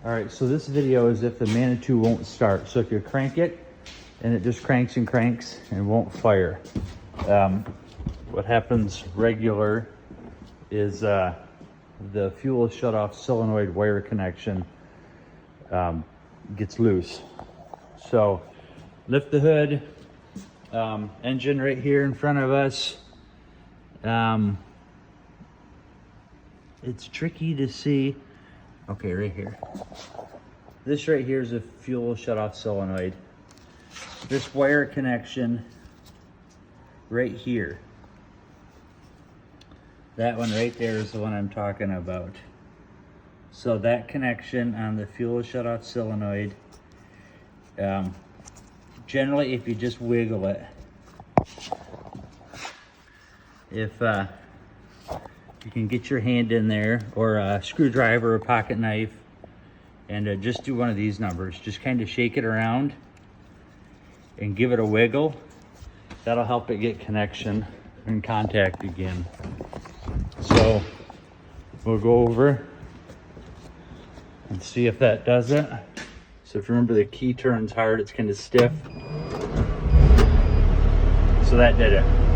All right, so this video is if the Manitou won't start. So if you crank it and it just cranks and cranks and won't fire. What happens regular is the fuel shutoff solenoid wire connection gets loose. So lift the hood, engine right here in front of us. It's tricky to see. Okay, right here. This right here is a fuel shutoff solenoid. This wire connection right here. That one right there is the one I'm talking about. So that connection on the fuel shutoff solenoid, generally if you just wiggle it, if you can get your hand in there or a screwdriver or a pocket knife and just do one of these numbers, just kind of shake it around and give it a wiggle. That'll help it get connection and contact again. So we'll go over and see if that does it. So if you remember, the key turns hard, it's kind of stiff. So that did it.